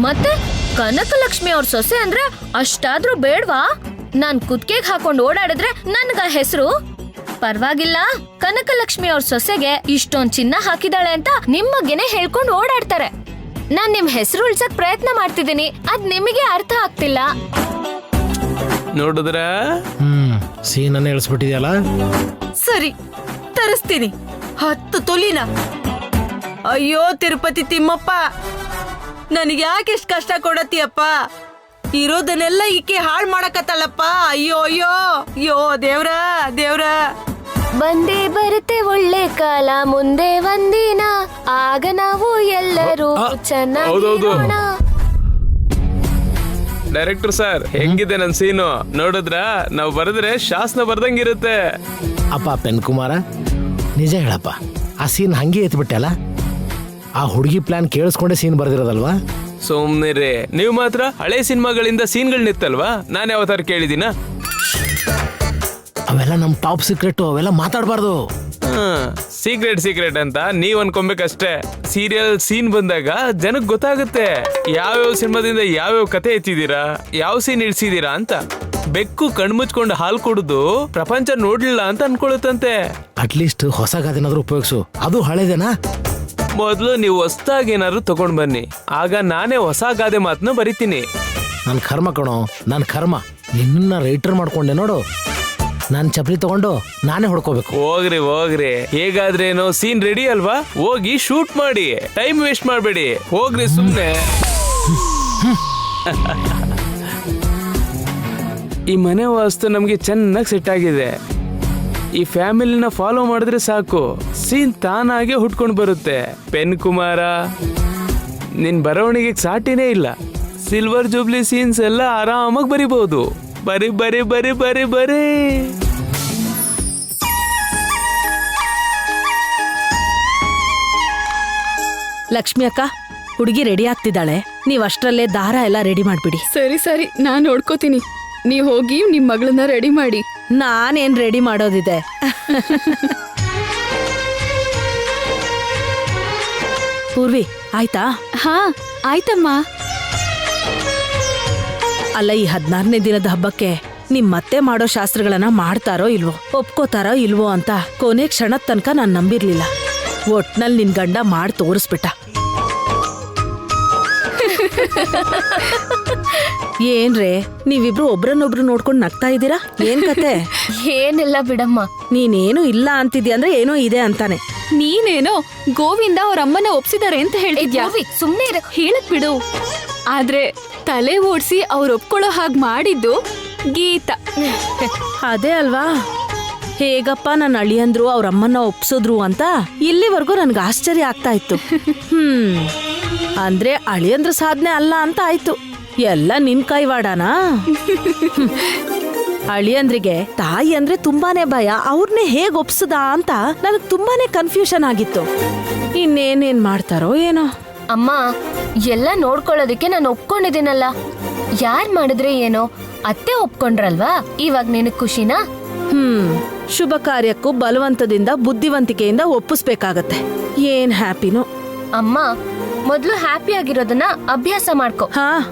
ಮತ್ತೆ ಕನಕಲಕ್ಷ್ಮಿ ಅವ್ರ ಸೊಸೆ ಅಂದ್ರೆ ಅಷ್ಟಾದ್ರೂ ಬೇಡ್ವಾ? ನಾನ್ ಕುತ್ತಿಗೆಗೆ ಹಾಕೊಂಡು ಓಡಾಡಿದ್ರೆ ನನ್ಗ ಹೆಸರು? ಪರವಾಗಿಲ್ಲ, ಕನಕಲಕ್ಷ್ಮಿ ಅವ್ರ ಸೊಸೆಗೆ ಇಷ್ಟೊಂದ್ ಚಿನ್ನ ಹಾಕಿದಾಳೆ ಅಂತ ನಿಮ್ಮಗೆನೆ ಹೇಳ್ಕೊಂಡು ಓಡಾಡ್ತಾರೆ. ನಾನ್ ನಿಮ್ ಹೆಸರು ಉಳ್ಸಕ್ ಪ್ರಯತ್ನ ಮಾಡ್ತಿದ್ದೀನಿ, ಅದ್ ನಿಮಗೆ ಅರ್ಥ ಆಗ್ತಿಲ್ಲ. ನೋಡಿದ್ರ ಸೀನನ್ನ ಇಳಿಸ್ಬಿಟ್ಟಿದ್ಯಲ್ಲ. ಸರಿ, ತರಿಸ್ತೀನಿ 10 ತೊಲಿನ. ಅಯ್ಯೋ ತಿರುಪತಿ ತಿಮ್ಮಪ್ಪ, ನನಗೆ ಯಾಕೆಷ್ಟು ಕಷ್ಟ ಕೊಡತ್ತೀಯಪ್ಪ? ಇರೋದನ್ನೆಲ್ಲ ಈಕೆ ಹಾಳು ಮಾಡಕತ್ತಲ್ಲಪ್ಪ. ಅಯ್ಯೋ ಅಯ್ಯೋ ಅಯ್ಯೋ ದೇವ್ರ ದೇವ್ರ. ಬಂದೇ ಬರುತ್ತೆ ಒಳ್ಳೆ ಕಾಲ, ಮುಂದೆ ಒಂದಿನ, ಆಗ ನಾವು ಎಲ್ಲರೂ ಚೆನ್ನಾಗಿರೋಣ. ಡೈರೆಕ್ಟರ್ ಸರ್, ಹೆಂಗಿದೆ ನನ್ ಸೀನು? ನೋಡಿದ್ರ? ನಾವ್ ಬರೆದ್ರೆ ಶಾಸನ ಬರ್ದಂಗಿರುತ್ತೆ. ಅಪ್ಪ ಪೆನ್ ಕುಮಾರ, ನಿಜ ಹೇಳಪ್ಪ, ಆ ಸೀನ್ ಹಂಗೆ ಎತ್ಬಿಟ್ಟಲ್ಲ. ಆ ಹುಡುಗಿ ಪ್ಲಾನ್ ಕೇಳಿಸ್ಕೊಂಡೆ ಸೀನ್ ಬರ್ದಿರೋದಲ್ವಾ? ಸುಮ್ನಿರಿ, ನೀವು ಮಾತ್ರ ಹಳೆ ಸಿನಿಮಾಗಳಿಂದ ಸೀನ್ಗಳನ್ನಿತ್ತಲ್ವಾ? ನಾನು ಯಾವತ್ತಾರು ಕೇಳಿದೀನ? ಅವೆಲ್ಲ ನಮ್ ಟಾಪ್ ಸೀಕ್ರೆಟ್, ಅವೆಲ್ಲ ಮಾತಾಡಬಾರ್ದು. ಸೀಕ್ರೆಟ್ ಅಂತ ನೀವ್ ಅನ್ಕೊಬೇಕಷ್ಟೇ. ಸೀರಿಯಲ್ ಸೀನ್ ಬಂದಾಗ ಜನಕ್ ಗೊತ್ತಾಗುತ್ತೆ ಯಾವ್ಯಾವ ಸಿನಿಮಾದಿಂದ ಯಾವ್ಯಾವ ಕತೆ ಎತ್ತಿದೀರಾ, ಯಾವ ಸೀನ್ ಇಡ್ಸಿದೀರಾ ಅಂತ. ಬೆಕ್ಕು ಕಣ್ಮುಚ್ಕೊಂಡು ಹಾಲು ಕುಡಿದು ಪ್ರಪಂಚ ನೋಡ್ಲಿಲ್ಲ ಅಂತ ಅನ್ಕೊಳುತ್ತಂತೆ. ಅಟ್ಲೀಸ್ಟ್ ಹೊಸ ಗಾದೆನಾದ್ರೂ ಉಪಯೋಗಿಸು, ಅದು ಹಳೇದೇನಾ? ಮೊದ್ಲು ನೀವು ಹೊಸದಾಗಿ ಏನಾದ್ರು ತಗೊಂಡ್ ಬನ್ನಿ, ಆಗ ನಾನೇ ಹೊಸ ಗಾದೆ ಮಾತನ್ನ ಬರಿತೀನಿ. ನನ್ ಕರ್ಮ ಕಣೋ, ನನ್ ಕರ್ಮ. ನಿನ್ನ ರೈಟರ್ ಮಾಡ್ಕೊಂಡೆ ನೋಡು. ನಾನ್ ಚಪ್ಲಿ ತಗೊಂಡು ನಾನೇ ಹೊಡ್ಕೋಬೇಕು. ಹೋಗ್ರಿ, ಹೇಗಾದ್ರೇನೋ ಸೀನ್ ರೆಡಿ ಅಲ್ವಾ? ಹೋಗಿ ಶೂಟ್ ಮಾಡಿ, ಟೈಮ್ ವೇಸ್ಟ್ ಮಾಡ್ಬೇಡಿ. ಹೋಗ್ರಿ ಸುಮ್ನೆ. ಈ ಮನೆ ವಾಸ್ತು ನಮ್ಗೆ ಚೆನ್ನಾಗಿ ಸೆಟ್ ಆಗಿದೆ. ಈ ಫ್ಯಾಮಿಲಿನ ಫಾಲೋ ಮಾಡಿದ್ರೆ ಸಾಕು, ಸೀನ್ ತಾನಾಗೆ ಹುಟ್ಕೊಂಡು ಬರುತ್ತೆ. ಪೆನ್ ಕುಮಾರ, ನಿನ್ ಬರವಣಿಗೆ ಸಾಟಿನೇ ಇಲ್ಲ. ಸಿಲ್ವರ್ ಜೂಬ್ಲಿ ಸೀನ್ಸ್ ಎಲ್ಲ ಆರಾಮಾಗಿ ಬರಿಬಹುದು. ಬರಿ ಬರಿ ಬರಿ ಬರಿ ಬರಿ. ಲಕ್ಷ್ಮಿ ಅಕ್ಕ, ಹುಡುಗಿ ರೆಡಿ ಆಗ್ತಿದ್ದಾಳೆ. ನೀವ್ ಅಷ್ಟ್ರಲ್ಲೇ ದಾರ ಎಲ್ಲ ರೆಡಿ ಮಾಡ್ಬಿಡಿ. ಸರಿ, ನಾನ್ ನೋಡ್ಕೋತೀನಿ. ನೀವ್ ಹೋಗಿ ನಿಮ್ ಮಗಳನ್ನ ರೆಡಿ ಮಾಡಿ. ನಾನೇನ್ ರೆಡಿ ಮಾಡೋದಿದೆ. ಪೂರ್ವಿ, ಆಯ್ತಾ? ಹಾ ಆಯ್ತಮ್ಮ. ಅಲ್ಲ, ಈ 14ನೇ ದಿನದ ಹಬ್ಬಕ್ಕೆ ನಿಮ್ಮತ್ತೆ ಮಾಡೋ ಶಾಸ್ತ್ರಗಳನ್ನ ಮಾಡ್ತಾರೋ ಇಲ್ವೋ, ಒಪ್ಕೋತಾರೋ ಇಲ್ವೋ ಅಂತ ಕೊನೆ ಕ್ಷಣದ ತನಕ ನಾನ್ ನಂಬಿರ್ಲಿಲ್ಲ. ಒಟ್ನಲ್ಲಿ ನಿನ್ ಗಂಡ ಮಾಡಿ ತೋರಿಸ್ಬಿಟ್ಟ. ಏನ್ರೇ, ನೀವಿಬ್ರು ಒಬ್ರನ್ನೊಬ್ರು ನೋಡ್ಕೊಂಡು ನಗ್ತಾ ಇದ್ದೀರಾ? ಏನ್ ಕತೆ? ಏನಿಲ್ಲ ಬಿಡಮ್ಮ. ನೀನೇನು ಇಲ್ಲ ಅಂತಿದ್ಯಾ ಅಂದ್ರೆ ಏನೋ ಇದೆ ಅಂತಾನೆ. ನೀನೇನೋ ಗೋವಿಂದ ಅವ್ರ ಅಮ್ಮನ ಒಪ್ಸಿದಾರೆ ಅಂತ ಹೇಳ್ತಿದ್ಯಾ? ಸುಮ್ನೆ ಹೇಳಕ್ ಬಿಡು. ಆದ್ರೆ ತಲೆ ಓಡ್ಸಿ ಅವ್ರು ಒಪ್ಕೊಳ್ಳೋ ಹಾಗೆ ಮಾಡಿದ್ದು ಗೀತಾ. ಅದೇ ಅಲ್ವಾ? ಹೇಗಪ್ಪ ನನ್ನ ಅಳಿಯಂದ್ರು ಅವ್ರ ಅಮ್ಮನ್ನ ಒಪ್ಸಿದ್ರು ಅಂತ ಇಲ್ಲಿವರೆಗೂ ನನ್ಗೆ ಆಶ್ಚರ್ಯ ಆಗ್ತಾ ಇತ್ತು. ಅಂದ್ರೆ ಅಳಿಯಂದ್ರ ಸಾಧನೆ ಅಲ್ಲ ಅಂತ ಆಯ್ತು. ಎಲ್ಲ ನಿನ್ ಕೈವಾಡನಾ? ಅಳಿಯಂದ್ರಿಗೆ ತಾಯಿ ಅಂದ್ರೆ ತುಂಬಾನೇ ಭಯ. ಅವ್ರನ್ನೇ ಹೇಗ್ ಒಪ್ಸದ ಅಂತ ನನಗ್ ತುಂಬಾನೇ ಕನ್ಫ್ಯೂಷನ್ ಆಗಿತ್ತು. ಇನ್ನೇನೇನ್ ಮಾಡ್ತಾರೋ ಏನೋ. ಅಮ್ಮ, ಎಲ್ಲ ನೋಡ್ಕೊಳ್ಳೋದಕ್ಕೆ ನಾನು ಒಪ್ಕೊಂಡಿದ್ದೀನಲ್ಲ. ಯಾರ್ ಮಾಡಿದ್ರೆ ಏನೋ, ಅತ್ತೆ ಒಪ್ಕೊಂಡ್ರಲ್ವಾ, ಇವಾಗ ನಿನಗ್ ಖುಷಿನಾ? ಶುಭ ಕಾರ್ಯಕ್ಕೂ ಬಲವಂತದಿಂದ ಬುದ್ಧಿವಂತಿಕೆಯಿಂದ ಒಪ್ಪಿಸ್ಬೇಕಾಗತ್ತೆ. ಏನ್ ಹ್ಯಾಪಿನೋ. ಅಮ್ಮ, ಮೊದ್ಲು ಹ್ಯಾಪಿ ಆಗಿರೋದನ್ನ ಅಭ್ಯಾಸ ಮಾಡ್ಕೊ. ಹಾ,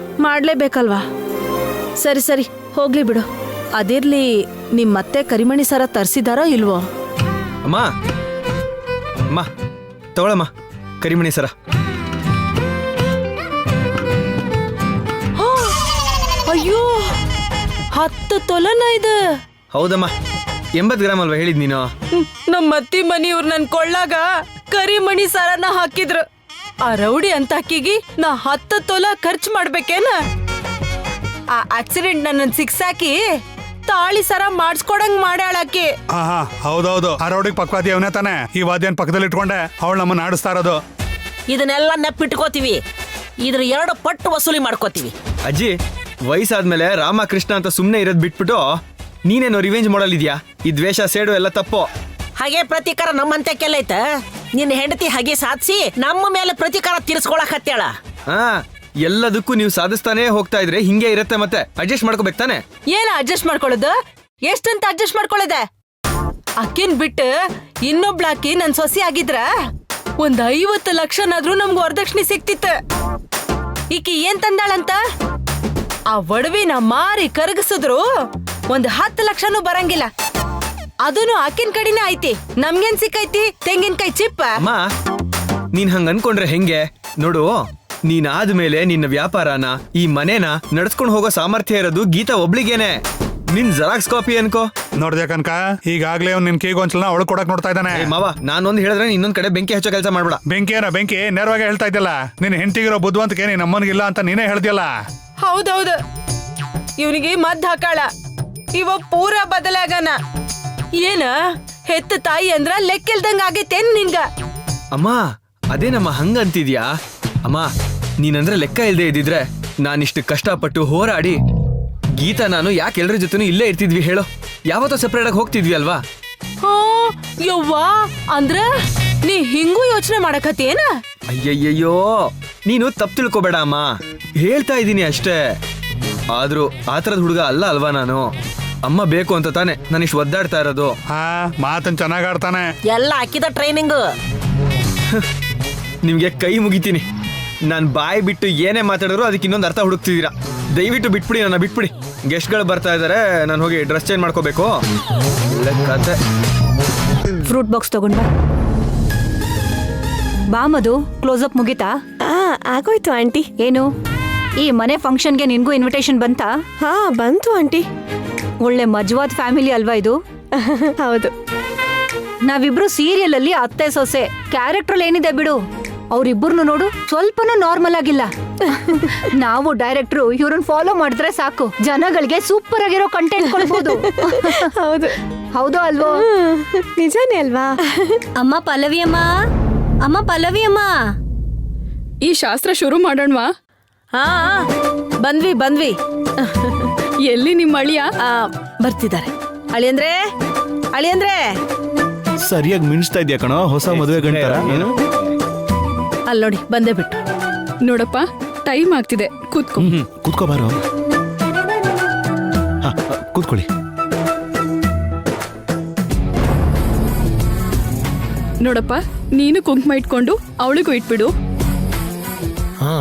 ಮಾಡ್ಲೇಬೇಕಲ್ವಾ? ಸರಿ, ಹೋಗ್ಲಿ ಬಿಡು. ಅದಿರ್ಲಿ, ನಿಮ್ಮತ್ತೆ ಕರಿಮಣಿ ಸರ ತರ್ಸಿದಾರೋ ಇಲ್ವೋ? ಅಮ್ಮ ತಗೊಳಮ್ಮ ಕರಿಮಣಿ ಸರ. ಅಯ್ಯೋ, 10 ತೊಲನ ಇದು? ಹೌದಮ್ಮ, 80 ಗ್ರಾಮ್ ಅಲ್ವಾ ಹೇಳಿದ್ ನೀನು? ನಮ್ಮ ಅತ್ತಿ ಮನಿಯವ್ರು ನನ್ ಕೊಳ್ಳಾಗ ಕರಿಮಣಿ ಸರನ ಹಾಕಿದ್ರು. ಆ ರೌಡಿ ಅಂತ ಅಕ್ಕಿಗಿ ನಾ 10 ತೊಲ ಖರ್ಚು ಮಾಡ್ಬೇಕೇನ? ಆ ಆಕ್ಸಿಡೆಂಟ್ ನನ್ನ ಸಿಕ್ಸಾಕಿ ತಾಳಿ ಸರ ಮಾಡಿಸ್ಕೊಡಂಗ್ ಮಾಡ್ಯಾಳಕ್ಕಿ. ಹೌದೌದು, ಆ ರೌಡಿಗೆ ಪಕ್ವಾದಿ ಅವನೇ ತಾನೆ. ಈ ವಾದ್ಯನ್ ಪಕ್ಕದಲ್ಲಿ ಇಟ್ಕೊಂಡೆ ಅವಳು ನಮ್ಮನ್ನ ಆಡಿಸ್ತಾ ಇರೋದು. ಇದನ್ನೆಲ್ಲ ನೆಪ್ಪಿಟ್ಕೋತೀವಿ, ಇದ್ರ 2 ಪಟ್ಟು ವಸೂಲಿ ಮಾಡ್ಕೋತೀವಿ. ಅಜ್ಜಿ, ವಯಸ್ಸಾದ್ಮೇಲೆ ರಾಮಕೃಷ್ಣ ಅಂತ ಸುಮ್ನೆ ಇರೋದ್ ಬಿಟ್ಬಿಟ್ಟು ನೀನೇನೋ ರಿವೆಂಜ್ ಮಾಡಲ್ ಇದ್ಯಾ? ಈ ದ್ವೇಷ ಸೇಡು ಎಲ್ಲ ತಪ್ಪು. ಹಾಗೆ ಪ್ರತೀಕಾರ ನಮ್ಮಂತೆ ಕೆಲ್ಲೈತ. ನಿನ್ನ ಹೆಂಡತಿ ಹಾಗೆ ಸಾಧಿಸಿ ನಮ್ಮ ಮೇಲೆ ಪ್ರತೀಕಾರ ತೀರ್ಸ್ಕೊಳಕ್ ಹತ್ತೇಳ. ಎಲ್ಲದಕ್ಕೂ ನೀವು ಸಾಧಿಸ್ತಾನೆ ಹೋಗ್ತಾ ಇದ್ರೆ ಹಿಂಗೆ ಇರತ್ತೆ. ಮತ್ತೆ ಅಡ್ಜಸ್ಟ್ ಮಾಡ್ಕೋಬೇಕು ತಾನೆ? ಏನ ಅಡ್ಜಸ್ಟ್ ಮಾಡ್ಕೊಳ್ಳೋದು? ಎಷ್ಟಂತ ಅಡ್ಜಸ್ಟ್ ಮಾಡ್ಕೊಳ್ಳೋದೆ? ಅಕ್ಕಿನ್ ಬಿಟ್ಟು ಇನ್ನೊಬ್ಳಾಕಿ ನನ್ ಸೊಸಿ ಆಗಿದ್ರ ಒಂದ್ 50 ಲಕ್ಷನಾದ್ರೂ ನಮ್ಗೆ ವರದಕ್ಷಿಣೆ ಸಿಕ್ತಿತ್ತು. ಈಕಿ ಏನ್ ತಂದಾಳಂತ ಆ ಒಡವಿನ ಮಾರಿ ಕರಗಿಸಿದ್ರು 10 ಲಕ್ಷನೂ ಬರಂಗಿಲ್ಲ. ಅದನ್ನು ಆಕಿನ ಕಡಿನೇ ಐತಿ. ನಮ್ಗೇನ್ ಸಿಕ್ಕೈತಿ? ತೆಂಗಿನಕಾಯಿ ಚಿಪ್ಪ. ಅಮ್ಮ ನೀನ್ ಹಂಗ ಅನ್ಕೊಂಡ್ರೆ ಹೆಂಗೆ? ನೋಡು, ನೀನಾದ್ಮೇಲೆ ನಿನ್ನ ವ್ಯಾಪಾರನ ಈ ಮನೇನ ನಡ್ಸ್ಕೊಂಡ್ ಹೋಗೋ ಸಾಮರ್ಥ್ಯ ಇರೋದು ಗೀತಾ ಒಬ್ಳಿಗೇನೆ. ನಿನ್ ಜೆರಾಕ್ಸ್ ಕಾಪಿ ಅನ್ಕೋ. ನೋಡ್ದೆ ಕನಕ, ಈಗಾಗ್ಲೇ ಅವ್ನು ನಿನ್ ಕೀಗೊಂಚಲನ ಅವಳು ಕೊಡಕ್ ನೋಡ್ತಾ ಇದ್ದಾನೆ. ಏ ಮಾವ, ನಾನೊಂದ್ ಹೇಳಿದ್ರೆ ಇನ್ನೊಂದ್ ಕಡೆ ಬೆಂಕಿ ಹಚ್ಚೋ ಕೆಲಸ ಮಾಡ್ಬೇಡ. ಬೆಂಕಿ ಏನ ಬೆಂಕಿ? ನೇರವಾಗಿ ಹೇಳ್ತಾ ಇದ್ದಲ್ಲ, ನಿನ್ ಹೆಂಡತಿಗಿರೋ ಬುದ್ಧಿವಂತಿಕೆ ನೀನ್ ಅಮ್ಮನಿಗಿಲ್ಲ ಅಂತ ನೀನೇ ಹೇಳ್ದಿಯಲ್ಲ. ಹೌದೌದು, ಇವನಿಗೆ ಮದ್ದು ಹಾಕಾಳ. ಇವ ಪೂರ ಬದಲಾಗನ. ಏನ ಹೆತ್ತ ತಾಯಿ ಅಂದ್ರ ಲೆಕ್ಕಿಲ್ದಂಗ ಆಗೈತೇನ್ ನಿನ್ಗ? ಅಮ್ಮ ಅದೇನಮ್ಮ ಹಂಗ ಅಂತಿದ್ಯಾ? ಅಮ್ಮ ನೀನಂದ್ರೆ ಲೆಕ್ಕ ಇಲ್ದೇ ಇದ್ದಿದ್ರೆ ನಾನಿಷ್ಟು ಕಷ್ಟಪಟ್ಟು ಹೋರಾಡಿ ಗೀತಾ ನಾನು ಯಾಕೆ ಎಲ್ರ ಜೊತೆನೂ ಇಲ್ಲೇ ಇರ್ತಿದ್ವಿ ಹೇಳೋ? ಯಾವತ್ತೋ ಸೆಪರೇಟ್ ಆಗಿ ಹೋಗ್ತಿದ್ವಿ ಅಲ್ವಾ? ಯವ್ವಾ, ಅಂದ್ರ ನೀ ಹಿಂಗೂ ಯೋಚನೆ ಮಾಡಕತ್ತೇನ? ಅಯ್ಯಯ್ಯಯ್ಯೋ, ನೀನು ತಪ್ಪು ತಿಳ್ಕೊಬೇಡ ಅಮ್ಮ, ಹೇಳ್ತಾ ಇದ್ದೀನಿ ಅಷ್ಟೇ. ಆದ್ರೂ ಆತರದ ಹುಡುಗ ಅಲ್ಲ ಅಲ್ವಾ ನಾನು. ಅಮ್ಮ ಬೇಕು ಅಂತ ತಾನೆ ನಾನು ಇಷ್ಟು ಒದ್ದಾಡ್ತಾ ಇರೋದು. ಹಾ, ಮಾತನ್ ಚೆನ್ನಾಗ್ ಆಡ್ತಾನೆ. ಎಲ್ಲ ಹಾಕಿದ ಟ್ರೈನಿಂಗ್. ನಿಮ್ಗೆ ಕೈ ಮುಗಿತೀನಿ. ನಾನು ಬಾಯಿ ಬಿಟ್ಟು ಏನೇ ಮಾತಾಡಿದ್ರು ಅದಕ್ಕೆ ಇನ್ನೊಂದು ಅರ್ಥ ಹುಡುಕ್ತಿದ್ದೀರಾ. ದಯವಿಟ್ಟು ಬಿಟ್ಬಿಡಿ, ನನ್ನ ಬಿಟ್ಬಿಡಿ. ಗೆಸ್ಟ್ಗಳು ಬರ್ತಾ ಇದಾರೆ, ನಾನು ಹೋಗಿ ಡ್ರೆಸ್ ಚೇಂಜ್ ಮಾಡ್ಕೋಬೇಕು. ಒಳ್ಳೆ ಕತೆ. ಫ್ರೂಟ್ ಬಾಕ್ಸ್ ತಗೊಂಡ್ ಬಾ ಮಧು. ಕ್ಲೋಸ್ ಅಪ್ ಮುಗಿತಾ? ಆಗೋಯ್ತು ಆಂಟಿ. ಏನು ಈ ಮನೆ ಫಂಕ್ಷನ್ಗೆ ನಿನ್ಗೂ ಇನ್ವಿಟೇಷನ್ ಬಂತಾ? ಹಾ, ಬಂತು ಆಂಟಿ. ಒಳ್ಳೆ ಮಜವಾದ್ ಫ್ಯಾಮಿಲಿ ಅಲ್ವಾ ಇದು? ಹೌದು. ನಾವಿಬ್ರು ಸೀರಿಯಲ್ ಅಲ್ಲಿ ಅತ್ತೆ ಸೊಸೆ ಕ್ಯಾರೆಕ್ಟರ್ ಏನಿದೆ ಬಿಡು. ಅವ್ರಿಬ್ಬರನ್ನು ನೋಡು, ಸ್ವಲ್ಪನೂ ನಾರ್ಮಲ್ ಆಗಿಲ್ಲ. ನಾವು ಡೈರೆಕ್ಟ್ರು ಇವ್ರನ್ನ ಫಾಲೋ ಮಾಡಿದ್ರೆ ಸಾಕು, ಜನಗಳಿಗೆ ಸೂಪರ್ ಆಗಿರೋ ಕಂಟೆಂಟ್ ಕೊಡ್ಬೋದು. ಹೌದು. ಹೌದು ಅಲ್ವೋ? ನಿಜಾನೇ ಅಲ್ವಾ? ಅಮ್ಮ ಪಲ್ಲವಿ ಅಮ್ಮ, ಅಮ್ಮ ಪಲ್ಲವಿ ಅಮ್ಮ, ಈ ಶಾಸ್ತ್ರ ಶುರು ಮಾಡೋಣವಾ? ಹಾ, ಬಂದ್ವಿ. ಎಲ್ಲಿ ನಿಮ್ಮ ಅಳಿಯ? ಬರ್ತಿದ್ದಾರೆ. ಅಳಿಯಂದ್ರೆ ಸರಿಯಾಗಿ ಮಿಣಿಸ್ತಾ ಇದೆಯಾ ಕಣೋ, ಹೊಸ ಮದುವೆ ಗಂಟರ. ಅಲ್ಲಿ ನೋಡಿ, ಬಂದೇ ಬಿಟ್ಟು. ನೋಡಪ್ಪ, ಟೈಮ್ ಆಗ್ತಿದೆ, ಕೂತ್ಕೊ. ಕೂತ್ಕೋಬಾರೋ. ಕೂತ್ಕೊಳ್ಳಿ. ನೋಡಪ್ಪ, ನೀನು ಕುಂಕುಮ ಇಟ್ಕೊಂಡು ಅವಳಿಗೂ ಇಟ್ಬಿಡು. ಹಾ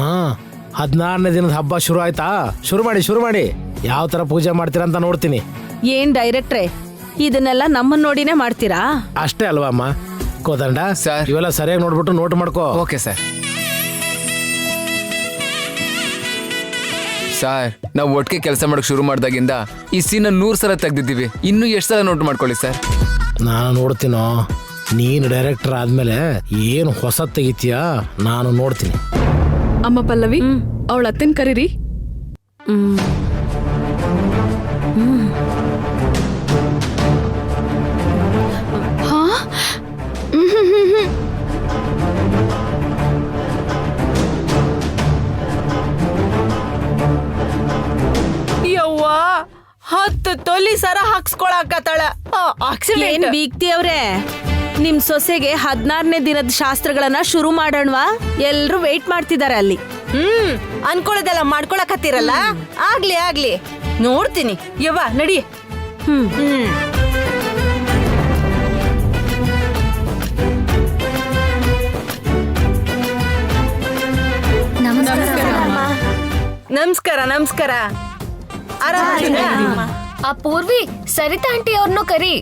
14ನೇ ದಿನದ ಹಬ್ಬ ಶುರು ಆಯ್ತಾ? ಶುರು ಮಾಡಿ ಯಾವ ತರ ಪೂಜೆ ಮಾಡ್ತೀರಾ ಅಂತ ನೋಡ್ತೀನಿ. ಏನ್ ಡೈರೆಕ್ಟ್ರೆ, ಇದನ್ನೆಲ್ಲ ನಮ್ಮನ್ನ ನೋಡಿನೇ ಮಾಡ್ತೀರಾ? ಅಷ್ಟೇ ಅಲ್ವಾ ಅಮ್ಮ? ಕೋದಂಡ ಸರ್, ಇವೆಲ್ಲ ಸರಿಯಾಗಿ ನೋಡ್ಬಿಟ್ಟು ನೋಟ್ ಮಾಡ್ಕೋ. Okay sir. ಸರ್, ನಾವು ಒಟ್ಟಿಗೆ ಕೆಲಸ ಮಾಡಕ್ ಶುರು ಮಾಡ್ದಾಗಿಂದ ಈ ಸೀನ 100 ಸಲ ತೆಗ್ದಿದ್ದೀವಿ. ಇನ್ನೂ ಎಷ್ಟು ಸಲ ನೋಟ್ ಮಾಡ್ಕೊಳ್ಳಿ ಸರ್. ನಾನು ನೋಡ್ತೀನೋ, ನೀನು ಡೈರೆಕ್ಟರ್ ಆದ್ಮೇಲೆ ಏನು ಹೊಸ ತೆಗಿತೀಯಾ ನಾನು ನೋಡ್ತೀನಿ. ಅಮ್ಮ ಪಲ್ಲವಿ, ಅವಳ ಅತ್ತೆನ್ ಕರೀರಿ. ಯವ್ವಾ, 10 ತೊಲಿ ಸರ ಹಾಕ್ಸ್ಕೊಳಕತ್ತಾಳ. ಏನ್ ಆಕ್ಸಿಡೆಂಟ್. ಬೀಗ್ತಿ ಅವ್ರೆ, ನಿಮ್ ಸೊಸೆಗೆ 14ನೇ ದಿನದ ಶಾಸ್ತ್ರಗಳನ್ನ ಶುರು ಮಾಡೋಣವಾ? ಎಲ್ರು ವೇಟ್ ಮಾಡ್ತಿದ್ದಾರೆ ಅಲ್ಲಿ. ಅನ್ಕೊಳ್ಳೋದೆಲ್ಲ ಮಾಡ್ಕೊಳಕತ್ತೀರಲ್ಲ, ಆಗ್ಲಿ ನೋಡ್ತೀನಿ. ಯವ್ವ ನಡಿ. ನಮಸ್ಕಾರ. ಆರಾಮ? ಆ ಪೂರ್ವಿ ಸರಿತಾ ಆಂಟಿ ಅವ್ರನ್ನೂ ಕರಿ.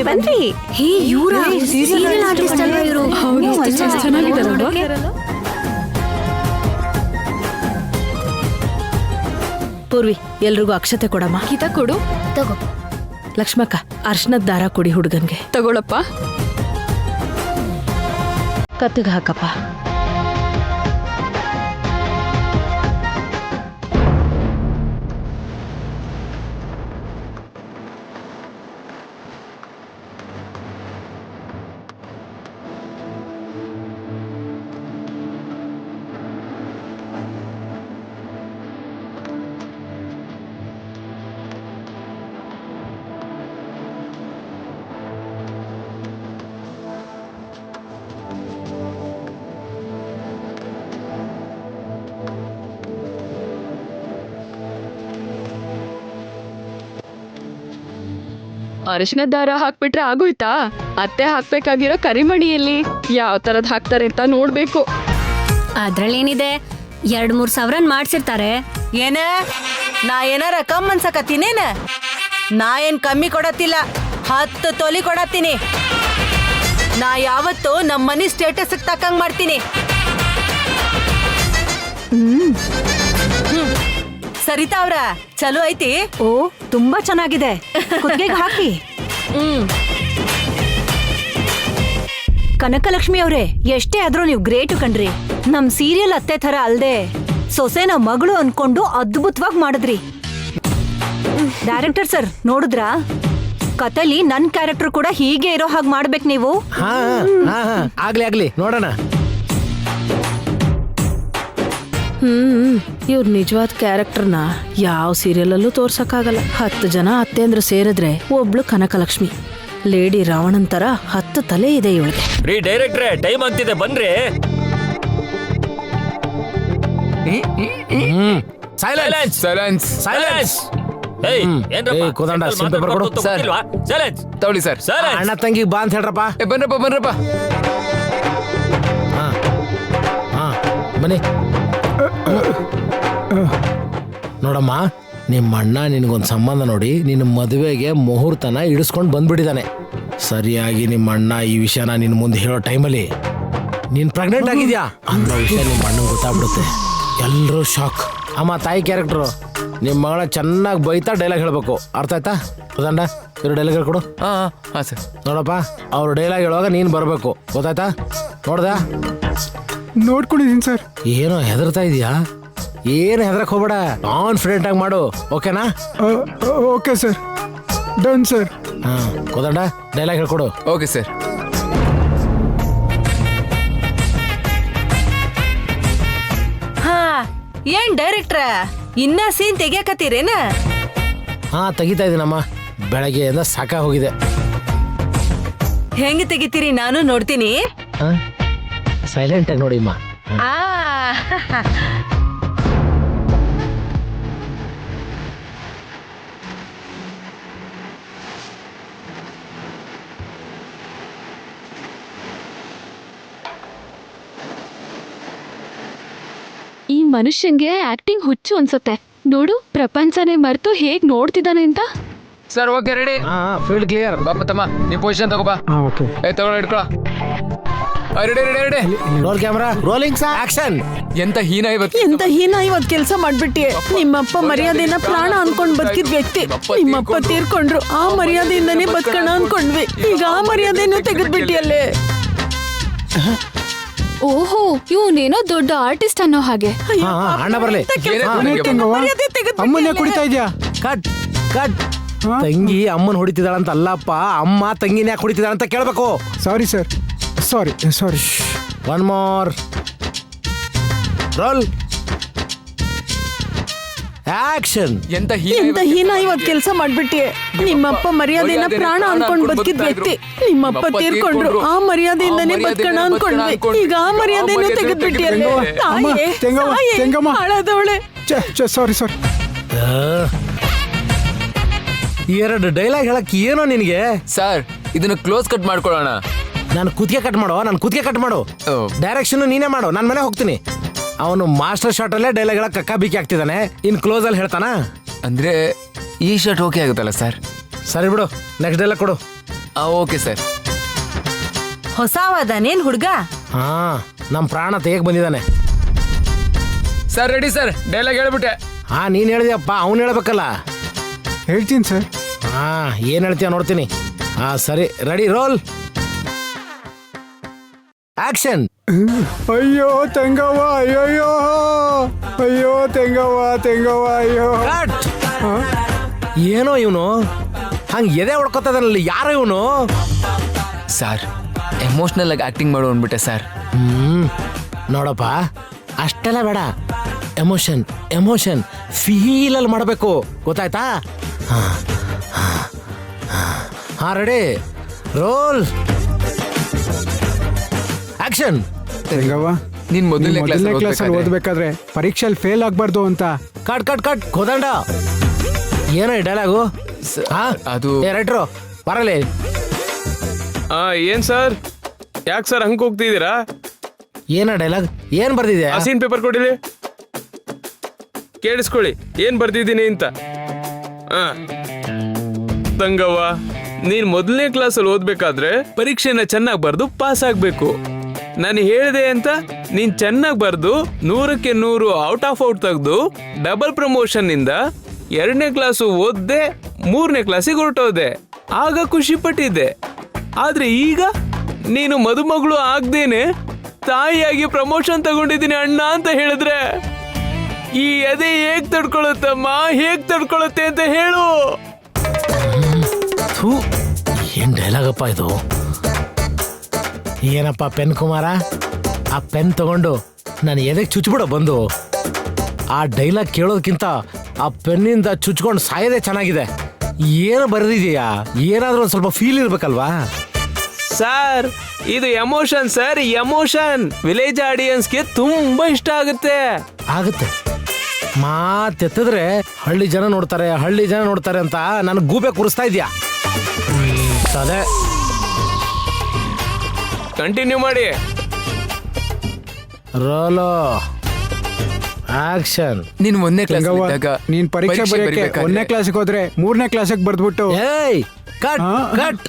ಬನ್ರಿ. ಹೇ, ಇವ್ರ ಸೀರಿಯಲ್ ಆರ್ಟಿಸ್ಟ್ ಅಲ್ವಾ ಇವರು? ಹೌದು, ಎಷ್ಟು ಚೆನ್ನಾಗಿದ್ದಾರಲ್ವಾ? ಪೂರ್ವಿ, ಎಲ್ರಿಗೂ ಅಕ್ಷತೆ ಕೊಡಮ್ಮ. ಗೀತಾ ಕೊಡು. ತಗೋ. ಲಕ್ಷ್ಮಕ್ಕ, ಅರ್ಶನದ ದಾರ ಕೊಡಿ ಹುಡುಗನ್ಗೆ. ತಗೊಳಪ್ಪ. ಕತ್ತಿಗೆ ಹಾಕಪ್ಪ. ಅರಿಶಿನ ದಾರ ಹಾಕ್ಬಿಟ್ರೆ ಆಗೋಯ್ತಾ? ಅತ್ತೆ ಹಾಕ್ಬೇಕಾಗಿರೋ ಕರಿಮಣಿಯಲ್ಲಿ ಯಾವ ತರದ್ ಹಾಕ್ತಾರೆ ಅಂತ ನೋಡ್ಬೇಕು. ಅದ್ರಲ್ಲೇನಿದೆ, 2-3 ಸಾವಿರ ಮಾಡ್ಸಿರ್ತಾರೆ. ಏನ ನಾ ಏನಾರ ಕಮ್ ಅನ್ಸಕತ್ತೀನೇನ? ನಾ ಏನ್ ಕಮ್ಮಿ ಕೊಡತ್ತಿಲ್ಲ, 10 ತೊಲಿ ಕೊಡತ್ತೀನಿ. ನಾ ಯಾವತ್ತು ನಮ್ಮ ಮನಿ ಸ್ಟೇಟಸ್ ತಕ್ಕಂಗ್ ಮಾಡ್ತೀನಿ. ಸರಿತಾ ಅವ್ರ ಚಲೋ ಐತಿ? ಓ ತುಂಬಾ ಚೆನ್ನಾಗಿದೆ, ಕುತ್ತಿಗೆಗೆ ಹಾಕಿ. ಕನಕಲಕ್ಷ್ಮಿ ಅವ್ರೆ, ಎಷ್ಟೇ ಆದ್ರೂ ನೀವು ಗ್ರೇಟ್ ಕಣ್ರಿ. ನಮ್ ಸೀರಿಯಲ್ ಅತ್ತೆ ತರ ಅಲ್ದೆ ಸೊಸೆನ ಮಗಳು ಅನ್ಕೊಂಡು ಅದ್ಭುತವಾಗಿ ಮಾಡಿದ್ರಿ. ಡೈರೆಕ್ಟರ್ ಸರ್ ನೋಡಿದ್ರಾ, ಕಥಲಿ ನನ್ ಕ್ಯಾರೆಕ್ಟರ್ ಕೂಡ ಹೀಗೆ ಇರೋ ಹಾಗೆ ಮಾಡ್ಬೇಕು ನೀವು. ಹಾ ಹಾ ಹಾ ಆಗ್ಲಿ ಆಗ್ಲಿ ನೋಡೋಣ. ಇವ್ರ ನಿಜವಾದ ಕ್ಯಾರೆಕ್ಟರ್ನ ಯಾವ ಸೀರಿಯಲಲ್ಲೂ ತೋರ್ಸಕ್ಕಾಗಲ್ಲ. 10 ಜನ ಅತ್ತೆಂದ್ರು ಸೇರಿದ್ರೆ ಒಬ್ಳು ಕನಕಲಕ್ಷ್ಮಿ. ಲೇಡಿ ರಾವಣನ್ ತರ 10 ತಲೆ ಇದೆ ಇವಳಿಗೆ. ರೀ ಡೈರೆಕ್ಟ್ರೆ, ಟೈಮ್ ಆಗ್ತಿದೆ ಬನ್ರಿ. Silence silence silence. Kodanda simple ಬರ್ಕೊಡು. ತಗೊಳ್ಳಿ ಸರ್. ಅಣ್ಣ ತಂಗಿ ಬಾ ಅಂತ ಹೇಳ್ರಪ್ಪ. ಬನ್ರಪ್ಪ ಬನ್ರಪ್ಪ. ಹಾ ಬನ್ನಿ. ನೋಡಮ್ಮ, ನಿಮ್ಮ ಅಣ್ಣ ನಿನಗೊಂದು ಸಂಬಂಧ ನೋಡಿ ನಿನ್ನ ಮದುವೆಗೆ ಮುಹೂರ್ತನ ಇಡಿಸ್ಕೊಂಡು ಬಂದ್ಬಿಟ್ಟಿದ್ದಾನೆ. ಸರಿಯಾಗಿ ನಿಮ್ಮ ಅಣ್ಣ ಈ ವಿಷಯನ ನಿನ್ನ ಮುಂದೆ ಹೇಳೋ ಟೈಮಲ್ಲಿ ನೀನು ಪ್ರೆಗ್ನೆಂಟ್ ಆಗಿದ್ಯಾ ಅನ್ನೋ ವಿಷಯ ನಿಮ್ಮ ಅಣ್ಣಂಗೆ ಗೊತ್ತಾಗ್ಬಿಡುತ್ತೆ. ಎಲ್ಲರೂ ಶಾಕ್. ಅಮ್ಮ, ತಾಯಿ ಕ್ಯಾರೆಕ್ಟ್ರು ನಿಮ್ಮ ಮಗಳ ಚೆನ್ನಾಗಿ ಬೈತಾ ಡೈಲಾಗ್ ಹೇಳ್ಬೇಕು. ಅರ್ಥ ಆಯ್ತಾ? ಹೌದಂಡ ಇವರು ಡೈಲಾಗ್ ಹೇಳ್ಕೊಡು. ಹಾಂ ಸರ್. ನೋಡಪ್ಪ, ಅವ್ರು ಡೈಲಾಗ್ ಹೇಳುವಾಗ ನೀನು ಬರಬೇಕು. ಗೊತ್ತಾಯ್ತಾ? ನೋಡ್ದ? ನೋಡ್ಕೊಂಡಿದ್ದೀನಿ ಸರ್. ಏನೋ ಹೆದರ್ತಾ ಇದೀಯಾ? ಏನು ಹೆದರಕ್ ಹೋಗ್ಬೇಡ, ಕಾನ್ಫಿಡೆಂಟ್ ಆಗಿ ಮಾಡು. ಓಕೆನಾ? Okay sir, done sir. ಹಾ ಕೋದಂಡ ಡೈಲಾಗ್ ಹೇಳ್ಕೊಡು. Okay sir. ಹಾ ಏನ್ ಡೈರೆಕ್ಟ್ರ, ಇನ್ನ ಸೀನ್ ತೆಗಿಯಕತ್ತೀರೇನ? ಹಾ ತೆಗಿತಾ ಇದೀನಮ್ಮ, ಬೆಳಗ್ಗೆಯಿಂದ ಸಾಕ ಹೋಗಿದೆ. ಹೆಂಗ್ ತೆಗಿತೀರಿ ನಾನು ನೋಡ್ತೀನಿ. ಸೈಲೆಂಟ್ ಆಗಿ ನೋಡಿಮ್ಮ. ಈ ಮನುಷ್ಯಂಗೆ ಆಕ್ಟಿಂಗ್ ಹುಚ್ಚು ಅನ್ಸುತ್ತೆ. ನೋಡು, ಪ್ರಪಂಚನೇ ಮರೆತು ಹೇಗ್ ನೋಡ್ತಿದ್ದಾನೆ ಅಂತ. Sir okay ready. Field clear. ಬಾಪ ತಮ್ಮ, ನೀ ಪೊಸಿಷನ್ ತಗೋಬಾ. ಓಕೆ. ತಗೊಳ್ಳಿ, ಇಟ್ಕೊಳ. Ready ready ready. Roll camera rolling action. ಎಂತ ಹೀನ ಇವತ್ತು. ಎಂತ ಹೀನ ಇವತ್ ಕೆಲಸ ಮಾಡ್ಬಿಟ್ಟಿಯೇ. ನಿಮ್ಮಪ್ಪ ಮರ್ಯಾದೆನ ಪ್ರಾಣ ಅನ್ಕೊಂಡ್ ಬದುಕಿದ್ ವ್ಯಕ್ತಿ. ನಿಮ್ಮಪ್ಪ ತೀರ್ಕೊಂಡ್ರು, ಆ ಮರ್ಯಾದೆಯಿಂದನೇ ಬದುಕೋಣ ಅನ್ಕೊಂಡ್ವಿ. ಈಗ ಆ ಮರ್ಯಾದೆನೂ ತೆಗೆದ್ಬಿಟ್ಟಿಯಲ್ಲೇ. ಓಹೋ, ಇವನೇನೋ ದೊಡ್ಡ ಆರ್ಟಿಸ್ಟ್ ಅನ್ನೋ ಹಾಗೆ. ಅಣ್ಣ ಬರ್ಲಿ. ಅಮ್ಮನ ಕುಡಿತಾ ಇದ್ಯಾ? Cut cut. ತಂಗಿ ಅಮ್ಮನ್ ಹೊಡಿತಿದ್ದಾಳಂತ ಅಲ್ಲಪ್ಪ, ಅಮ್ಮ ತಂಗಿನ ಯಾಕೆ ಹೊಡಿತಿದ್ದಾಳ ಅಂತ ಕೇಳ್ಬೇಕು. Sorry sir, sorry sorry. One more roll action. ಎಂತ ಎಂತ ಹೀನ ಇವತ್ ಕೆಲಸ ಮಾಡ್ಬಿಟ್ಟಿಯೇ. ನಿಮ್ಮಪ್ಪ ಮರ್ಯಾದೆನ ಪ್ರಾಣ ಅನ್ಕೊಂಡ್ ಬದುಕಿದ್ ವ್ಯಕ್ತಿ. ನಿಮ್ಮಪ್ಪ ತೀರ್ಕೊಂಡ್ರು, ಆ ಮರ್ಯಾದೆಯಿಂದನೇ ಬದುಕೋಣ ಅನ್ಕೊಂಡ್ವಿ. ಈಗ ಆ ಮರ್ಯಾದೆನೂ ತೆಗೆದ್ಬಿಟ್ಟಿಯಲ್ಲೇ. ಹಾಳಾದವಳೆ. ಸಾರಿ ಸಾರಿ. ಎರಡು ಡೈಲಾಗ್ ಹೇಳಕ್ ಏನೋ ನಿನಗೆ? ಸರ್ ಇದನ್ನ ಕ್ಲೋಸ್ ಕಟ್ ಮಾಡ್ಕೊಳ್ಳೋಣ. ನಾನು ಕುತ್ತಿಗೆ ಕಟ್ ಮಾಡೋ, ನಾನು ಕುತ್ತಿಗೆ ಕಟ್ ಮಾಡು. ಡೈರೆಕ್ಷನ್ ನೀನೇ ಮಾಡು, ನಾನು ಮನೆ ಹೋಗ್ತೀನಿ. ಅವನು ಮಾಸ್ಟರ್ ಶಾಟ್ ಅಲ್ಲೇ ಡೈಲಾಗ್ ಹೇಳಕ್ ಕಕ್ಕ ಬಿಕ್ಕಿ ಆಗ್ತಿದ್ದಾನೆ. ಇನ್ ಕ್ಲೋಸ್ ಅಲ್ಲಿ ಹೇಳ್ತಾನ ಅಂದ್ರೆ ಈ ಶಾಟ್ ಓಕೆ ಆಗುತ್ತಲ್ಲ ಸರ್? ಸರಿ ಬಿಡು, ನೆಕ್ಸ್ಟ್ ಡೈಲಾಗ್ ಕೊಡು. Okay sir. ಹೊಸವಾದನೇನ್ ಹುಡ್ಗ? ಹಾ, ನಮ್ ಪ್ರಾಣ ತೆಗೆಕ್ ಬಂದಿದ್ದಾನೆ. ಸರ್ ರೆಡಿ ಸರ್, ಡೈಲಾಗ್ ಹೇಳ್ಬಿಟ್ಟೆ. ಹಾ ನೀನ್ ಹೇಳಿದ್ಯಪ್ಪ, ಅವ್ನು ಹೇಳ್ಬೇಕಲ್ಲ. ಹೇಳ್ತೀನಿ ಸರ್. ಹಾ ಏನ್ ಹೇಳ್ತೀಯ ನೋಡ್ತೀನಿ. ಹಾ ಸರಿ, ರೆಡಿ ರೋಲ್ ಆಕ್ಷನ್. ಅಯ್ಯೋ ತೆಂಗವ್ವ, ಅಯ್ಯೋಯ್ಯೋ, ಅಯ್ಯೋ ತೆಂಗವ್ವ ತೆಂಗವ್ವ, ಅಯ್ಯೋ. ಏನೋ ಇವನು ಹಂಗ ಎದೆ ಹೊಡ್ಕೊತದಲ್ಲಿ, ಯಾರೋ ಇವನು? ಸರ್ ಎಮೋಷನಲ್ ಆಗಿ ಆಕ್ಟಿಂಗ್ ಮಾಡು ಅಂದ್ಬಿಟ್ಟೆ ಸರ್. ನೋಡಪ್ಪ, ಅಷ್ಟೆಲ್ಲ ಬೇಡ. ಎಮೋಷನ್ ಎಮೋಷನ್ ಫೀಲಲ್ಲಿ ಮಾಡಬೇಕು, ಗೊತ್ತಾಯ್ತಾ? ಹಾ ರೆಡಿ ರೋಲ್ ಆಕ್ಷನ್. ತೆಂಗವ್ವ, ನೀನ್ ಮೊದಲನೇ ಕ್ಲಾಸ್ ಅಲ್ಲಿ ಓದ್ಬೇಕಾದ್ರೆ ಪರೀಕ್ಷೆಯಲ್ಲಿ ಫೇಲ್ ಆಗ್ಬಾರ್ದು ಅಂತ. Cut cut cut Kodanda. ಏನೋ ಈ ಡೈಲಾಗು? ಅದು ರೈಟ್ರು ಬರಲಿ. ಏನ್ ಸರ್, ಯಾಕೆ ಸರ್ ಹಂಗೆ ಹೋಗ್ತಿದ್ದೀರಾ? ಏನ ಡೈಲಾಗ್ ಏನ್ ಬರ್ದಿದೆ? ಸೀನ್ ಪೇಪರ್ ಕೊಡಿಲಿ. ಕೇಳಿಸ್ಕೊಳ್ಳಿ ಏನ್ ಬರ್ದಿದ್ದೀನಿ ಅಂತ. ತಂಗವ್ವ, ನೀನ್ ಮೊದಲನೇ ಕ್ಲಾಸಲ್ಲಿ ಓದ್ಬೇಕಾದ್ರೆ ಪರೀಕ್ಷೆನ ಚೆನ್ನಾಗಿ ಬರ್ದು ಪಾಸ್ ಆಗ್ಬೇಕು. ನಾನು ಹೇಳಿದೆ ಅಂತ ನೀನ್ ಚೆನ್ನಾಗಿ ಬರ್ದು 100ಕ್ಕೆ 100 ಔಟ್ ಆಫ್ ಔಟ್ ತೆಗೆದು ಡಬಲ್ ಪ್ರಮೋಷನ್ ನಿಂದ 2ನೇ ಕ್ಲಾಸು ಓದ್ದೆ 3ನೇ ಕ್ಲಾಸಿಗೆ ಹೊರಟೋದೆ. ಆಗ ಖುಷಿ ಪಟ್ಟಿದ್ದೆ. ಆದ್ರೆ ಈಗ ನೀನು ಮದುಮಗಳು ಆಗ್ದೇನೆ ತಾಯಿಯಾಗಿ ಪ್ರಮೋಷನ್ ತಗೊಂಡಿದ್ದೀನಿ ಅಣ್ಣ ಅಂತ ಹೇಳಿದ್ರೆ ಈ ಎದೆ ಹೇಗ್ ತಡ್ಕೊಳುತ್ತಮ್ಮ, ಹೇಗ್ ತಡ್ಕೊಳುತ್ತೆ ಅಂತ ಹೇಳು. ಏನ್ ಡೈಲಾಗಪ್ಪ ಇದು? ಏನಪ್ಪ ಪೆನ್ ಕುಮಾರ, ಆ ಪೆನ್ ತಗೊಂಡು ನಾನು ಎದಕ್ಕೆ ಚುಚ್ಬಿಡೋ ಬಂದು. ಆ ಡೈಲಾಗ್ ಕೇಳೋದಕ್ಕಿಂತ ಆ ಪೆನ್ನಿಂದ ಚುಚ್ಕೊಂಡು ಸಾಯೋದೇ ಚೆನ್ನಾಗಿದೆ. ಏನು ಬರೆದಿದೆಯಾ? ಏನಾದ್ರೂ ಒಂದು ಸ್ವಲ್ಪ ಫೀಲ್ ಇರ್ಬೇಕಲ್ವಾ? ಸರ್, ಇದು ಎಮೋಷನ್ ಸರ್, ಎಮೋಷನ್. ವಿಲೇಜ್ ಆಡಿಯನ್ಸ್ಗೆ ತುಂಬಾ ಇಷ್ಟ ಆಗುತ್ತೆ. ಆಗುತ್ತೆ. ಮಾತೆತ್ತಿದ್ರೆ ಹಳ್ಳಿ ಜನ ನೋಡ್ತಾರೆ ಅಂತ ನನಗೆ ಗೂಬೆ ಕೂರಿಸ್ತಾ ಇದೆಯಾ? ಅದೇ ಕಂಟಿನ್ಯೂ ಮಾಡಿ. ರೋಲೋ ಆಕ್ಷನ್. ನೀನ್ 1ನೇ ಕ್ಲಾಸ್ ಇದ್ದಾಗ ನೀನ್ ಪರೀಕ್ಷೆ ಬರೆಯಕ್ಕೆ 1ನೇ ಕ್ಲಾಸಿಗೆ ಹೋದ್ರೆ 3ನೇ ಕ್ಲಾಸಿಗೆ ಬರ್ದ್ಬಿಟ್ಟು ಏಯ್ ಕಟ್ ಕಟ್.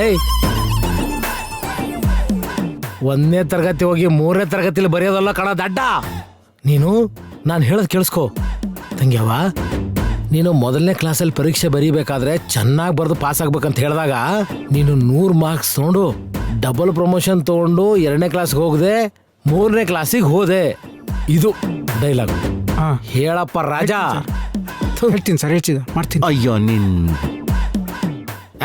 ಏಯ್ 1ನೇ ತರಗತಿ ಹೋಗಿ 3ನೇ ತರಗತಿಲಿ ಬರೆಯೋದಲ್ಲ ಕಣ ದಡ್ಡ ನೀನು. ನಾನು ಹೇಳೋದು ಕೇಳಿಸ್ಕೊ ತಂಗ್ಯವ್ವ. ನೀನು 1ನೇ ಕ್ಲಾಸಲ್ಲಿ ಪರೀಕ್ಷೆ ಬರೀಬೇಕಾದ್ರೆ ಚೆನ್ನಾಗಿ ಬರೆದು ಪಾಸ್ ಆಗ್ಬೇಕಂತ ಹೇಳಿದಾಗ ನೀನು 100 ಮಾರ್ಕ್ಸ್ ತೊಗೊಂಡು ಡಬಲ್ ಪ್ರಮೋಷನ್ ತೊಗೊಂಡು 2ನೇ ಕ್ಲಾಸ್ಗೆ ಹೋಗದೆ 3ನೇ ಕ್ಲಾಸಿಗೆ ಹೋದೆ. ಇದು ಡೈಲಾಗ್. ಹೇಳಪ್ಪ ರಾಜ. ಹೇಳ್ತೀನಿ ಸರ್, ಮಾಡ್ತೀನಿ. ಅಯ್ಯೋ ನಿನ್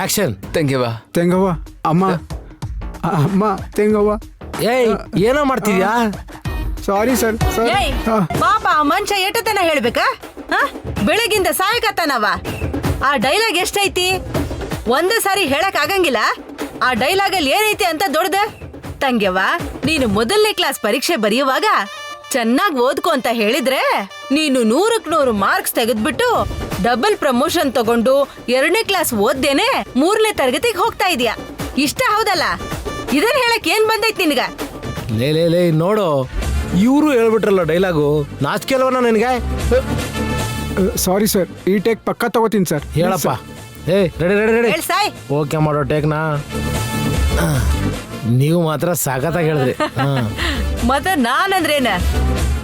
ಆಕ್ಷನ್. ತೆಂಗವ್ವ ಅಮ್ಮ ತೆಂಗವ್ವ. ಏಯ್ ಏನೋ ಮಾಡ್ತಿದ್ಯಾ? Sorry sir. ಏಯ್ ಪಾಪ ಆ ಮನುಷ್ಯ ಏಟತನ ಹೇಳ್ಬೇಕಾ? ಬೆಳಗಿಂದ ಸಾಯಕತ್ತಾನವ. ಆ ಡೈಲಾಗ್ ಎಷ್ಟೈತಿ? ಒಂದು ಸಾರಿ ಹೇಳಕ್ ಆಗಂಗಿಲ್ಲ. ಆ ಡೈಲಾಗ್ ಅಲ್ಲಿ ಏನೈತಿ ಅಂತ ದೊಡ್ಡದ? ತಂಗ್ಯವ್ವ, ನೀನು 1ನೇ ಕ್ಲಾಸ್ ಪರೀಕ್ಷೆ ಬರೆಯುವಾಗ ಚೆನ್ನಾಗಿ ಓದ್ಕೊ ಅಂತ ಹೇಳಿದ್ರೆ ನೀನು 100ಕ್ಕೆ 100 ಮಾರ್ಕ್ಸ್ ತೆಗೆದ್ಬಿಟ್ಟು ಡಬಲ್ ಪ್ರಮೋಷನ್ ತಗೊಂಡು 2ನೇ ಕ್ಲಾಸ್ ಓದ್ದೇನೆ 3ನೇ ತರಗತಿಗೆ ಹೋಗ್ತಾ ಇದೀಯ. ಇಷ್ಟ ಹೌದಲ್ಲ? ಇದನ್ನ ಹೇಳಕ್ ಏನ್ ಬಂದೈತಿ ನಿನ್ಗ? ಲೇ ನೋಡು, ಇವರು ಹೇಳ್ಬಿಟ್ರಲ್ಲ ಡೈಲಾಗು. ನಾಚಿಕೆ ಅಲ್ವನ ನಿನಗೆ? ಸಾರಿ ಸರ್, ಈ ಟೇಕ್ ಪಕ್ಕ ತಗೋತೀನಿ ಸರ್. ಹೇಳಪ್ಪ. ಏ ರೆಡಿ ಹೇಳ್ ಸಾಯ್. ಓಕೆ ಮಾಡೋ ಟೇಕ್ನಾ. ನೀವು ಮಾತ್ರ ಸಾಕತ್ತಾಗಿ ಹೇಳಿದ್ರಿ. ಮತ್ತ ನಾನಂದ್ರೇನ?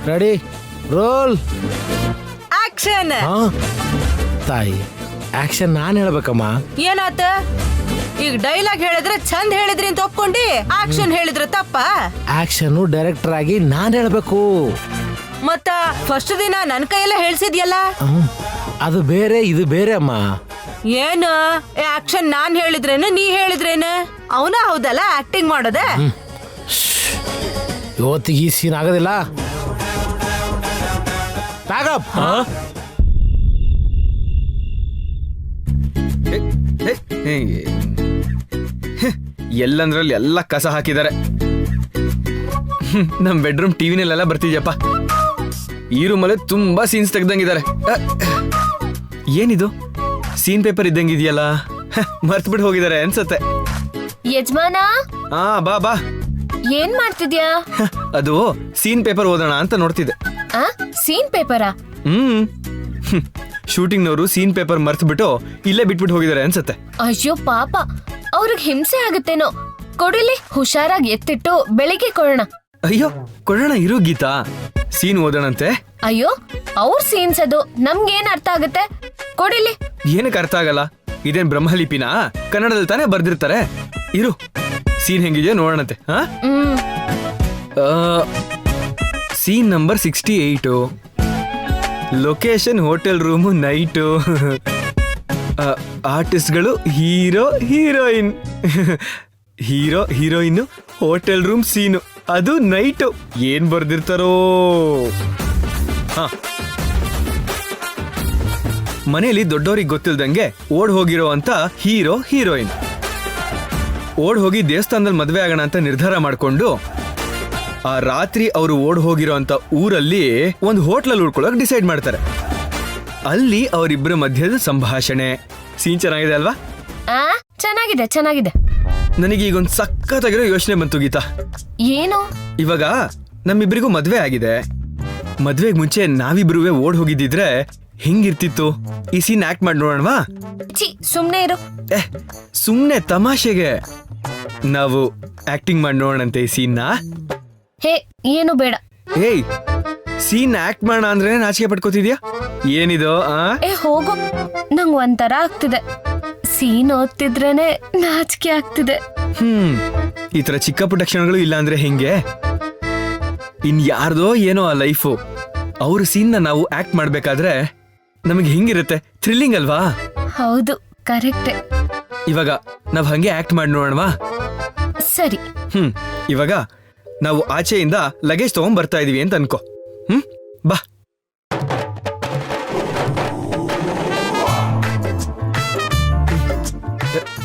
Ready roll action. ತಾಯಿ ಆಕ್ಷನ್ ನಾನು ಹೇಳ್ಬೇಕಮ್ಮ. ಏನಾತ? ಈಗ ಡೈಲಾಗ್ ಹೇಳಿದ್ರೆ ಚಂದ ಹೇಳಿದ್ರಿ ಅಂತ ಒಪ್ಕೊಂಡಿ, ಆಕ್ಷನ್ ಹೇಳಿದ್ರೆ ತಪ್ಪ? ಆಕ್ಷನ್ ಡೈರೆಕ್ಟರ್ ಆಗಿ ನಾನು ಹೇಳ್ಬೇಕು. ಮತ್ತ ಫಸ್ಟ್ ದಿನ ನನ್ ಕೈಯೆಲ್ಲ ಹೇಳ್ಸಿದ್ಯಲ್ಲ, ಅದು ಬೇರೆ ಇದು ಬೇರೆ ಅಮ್ಮ. ಏನು ಆಕ್ಷನ್ ನಾನ್ ಹೇಳಿದ್ರೇನು ನೀ ಹೇಳಿದ್ರೇನು? ಅವನ ಹೌದಲ್ಲ ಆಕ್ಟಿಂಗ್ ಮಾಡೋದ? ಇವತ್ತಿಗೆ ಈ ಸೀನ್ ಆಗೋದಿಲ್ಲ. ಎಲ್ಲಂದ್ರಲ್ಲಿ ಎಲ್ಲ ಕಸ ಹಾಕಿದ್ದಾರೆ. ನಮ್ ಬೆಡ್ರೂಮ್ ಟಿವಿನಲ್ಲೆಲ್ಲ ಬರ್ತಿದ್ಯಪ್ಪ. ಈ ರೂಮಲ್ಲೇ ತುಂಬಾ ಸೀನ್ಸ್ ತೆಗ್ದಂಗಿದ್ದಾರೆ. ಏನಿದು ಸೀನ್ ಪೇಪರ್ ಇದ್ದಂಗಿದೆಯಲ್ಲ, ಮರ್ತ್ಬಿಟ್ಟು ಹೋಗಿದ್ದಾರೆ ಅನ್ಸತ್ತೆ. ಯಜಮಾನ, ಬಾ ಬಾ. ಏನ್ ಮಾಡ್ತಿದ್ಯಾ? ಅದು ಸೀನ್ ಪೇಪರ್ ಓದೋಣ ಅಂತ ನೋಡ್ತಿದ್ದೆ. ಸೀನ್ ಪೇಪರಾ? ಶೂಟಿಂಗ್ನವರು ಸೀನ್ ಪೇಪರ್ ಮರ್ತ್ಬಿಟ್ಟು ಇಲ್ಲೇ ಬಿಟ್ಬಿಟ್ಟು ಹೋಗಿದ್ದಾರೆ ಅನ್ಸತ್ತೆ. ಅಯ್ಯೋ ಪಾಪ, ಅವ್ರಿಗೆ ಹಿಂಸೆ ಆಗುತ್ತೇನೋ. ಕೊಡಿಲಿ, ಹುಷಾರಾಗಿ ಎತ್ತಿಟ್ಟು ಬೆಳಿಗ್ಗೆ ಕೊಡೋಣ. ಅಯ್ಯೋ ಕೊಡೋಣ ಇರು ಗೀತಾ, ಸೀನ್ ಓದೋಣಂತೆ. ಅಯ್ಯೋ ಅವ್ರ ಸೀನ್ಸ್ ಅದು, ನಮ್ಗೇನ್ ಅರ್ಥ ಆಗುತ್ತೆ? ಕೊಡಿಲಿ. ಏನಕ್ಕೆ ಅರ್ಥ ಆಗಲ್ಲ? ಇದೇನ್ ಬ್ರಹ್ಮಲಿಪಿನಾ? ಕನ್ನಡದಲ್ಲಿ ತಾನೇ ಬರ್ದಿರ್ತಾರೆ. ಇರು, ಸೀನ್ ಹೆಂಗಿದೆಯೋ ನೋಡೋಣಂತೆ. Scene number 68. Location hotel room night. ಆರ್ಟಿಸ್ಟ್ಗಳು hero heroine. Hero heroine hotel room scene, ಅದು ನೈಟು. ಏನ್ ಬರ್ದಿರ್ತಾರೋ? ಮನೆಯಲ್ಲಿ ದೊಡ್ಡವ್ರಿಗೆ ಗೊತ್ತಿಲ್ದಂಗೆ ಓಡ್ ಹೋಗಿರೋ ಅಂತ ಹೀರೋ ಹೀರೋಯಿನ್ ಓಡ್ ಹೋಗಿ ದೇವಸ್ಥಾನದಲ್ಲಿ ಮದ್ವೆ ಆಗೋಣ ಅಂತ ನಿರ್ಧಾರ ಮಾಡ್ಕೊಂಡು ಆ ರಾತ್ರಿ ಅವರು ಓಡ್ ಹೋಗಿರೋ ಅಂತ ಊರಲ್ಲಿ ಒಂದು ಹೋಟ್ಲಲ್ಲಿ ಉಳ್ಕೊಳ್ಳೋಕೆ ಡಿಸೈಡ್ ಮಾಡ್ತಾರೆ. ಅಲ್ಲಿ ಅವರಿಬ್ಬರ ಮಧ್ಯದ ಸಂಭಾಷಣೆ. ಸೀನ್ ಚೆನ್ನಾಗಿದೆ ಅಲ್ವಾ? ಚೆನ್ನಾಗಿದೆ ಚೆನ್ನಾಗಿದೆ. ನನಗೆ ಈಗ ಒಂದು ಸಖತ್ತಾಗಿರೋ ಯೋಚನೆ ಬಂತು ಗೀತಾ. ಏನು? ಇವಾಗ ನಮ್ಮಿಬ್ಬರಿಗೂ ಮದ್ವೆ ಆಗಿದೆ, ಮದ್ವೆಗ್ ಮುಂಚೆ ನಾವಿಬ್ರುವೆ ಓಡ್ ಹೋಗಿದ್ದಿದ್ರೆ ಹಿಂಗಿರ್ತಿತ್ತು. ಈ ಸೀನ್ ಆಕ್ಟ್ ಮಾಡಿ ನೋಡೋಣವಾ? ಛೀ ಸುಮ್ನೆ ಇರು. ಸುಮ್ನೆ ತಮಾಷೆಗೆ ನಾವು ಆಕ್ಟಿಂಗ್ ಮಾಡಿ ನೋಡೋಣಂತೆ ಈ ಸೀನ್ನ. ಹೇ ಏನು ಬೇಡ. ಏಯ್, ಸೀನ್ ಆಕ್ಟ್ ಮಾಡೋಣ ಅಂದ್ರೆ ನಾಚಿಕೆ ಪಡ್ಕೋತಿದ್ಯಾ? ಏನಿದು ಹೋಗು, ನಂಗ್ ಒಂಥರ ಆಗ್ತಿದೆ. ಸೀನ್ ಓದ್ತಿದ್ರೇನೆ ನಾಚಿಕೆ ಆಗ್ತಿದೆ. ಈ ತರ ಚಿಕ್ಕ ಪುಟ್ಟ ಕ್ಷಣಗಳು ಇಲ್ಲ ಅಂದ್ರೆ ಹೆಂಗೆ? ಇನ್ ಯಾರ್ದೋ ಏನೋ ಆ ಲೈಫು, ಅವ್ರ ಸೀನ್ನ ನಾವು ಆಕ್ಟ್ ಮಾಡ್ಬೇಕಾದ್ರೆ ನಮಗೆ ಹಿಂಗಿರುತ್ತೆ, ಥ್ರಿಲ್ಲಿಂಗ್ ಅಲ್ವಾ? ಹೌದು, ಕರೆಕ್ಟ್. ಇವಾಗ ನಾವ್ ಹಂಗೆ ಆಕ್ಟ್ ಮಾಡಿ ನೋಡೋಣವಾ? ಸರಿ. ಇವಾಗ ನಾವು ಆಚೆಯಿಂದ ಲಗೇಜ್ ತಗೊಂಡ್ ಬರ್ತಾ ಇದೀವಿ ಅಂತ ಅನ್ಕೋ. ಬಾ.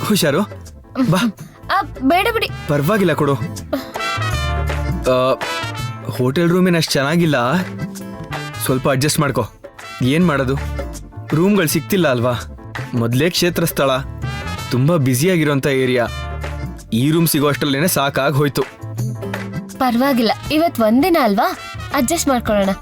ಹುಷಾರು, ಬಾ. ಬೇಡ ಬಿಡಿ. ಪರವಾಗಿಲ್ಲ ಕೊಡು. ಹೋಟೆಲ್ ರೂಮಿನ ಅಷ್ಟು ಚೆನ್ನಾಗಿಲ್ಲ, ಸ್ವಲ್ಪ ಅಡ್ಜಸ್ಟ್ ಮಾಡ್ಕೋ. ಏನ್ ಮಾಡೋದು, ರೂಮ್ಗಳು ಸಿಗ್ತಿಲ್ಲ ಅಲ್ವಾ? ಮೊದಲೇ ಕ್ಷೇತ್ರ ಸ್ಥಳ, ತುಂಬಾ ಬ್ಯುಸಿಯಾಗಿರೋಂಥ ಏರಿಯಾ. ಈ ರೂಮ್ ಸಿಗೋ ಅಷ್ಟರಲ್ಲೇನೆ ಸಾಕಾಗಿ ಹೋಯ್ತು. ಪರವಾಗಿಲ್ಲ, ಇವತ್ ಒಂದಿನ ಅಲ್ವಾ, ಅಡ್ಜಸ್ಟ್ ಮಾಡ್ಕೊಳ್ಳೋಣ.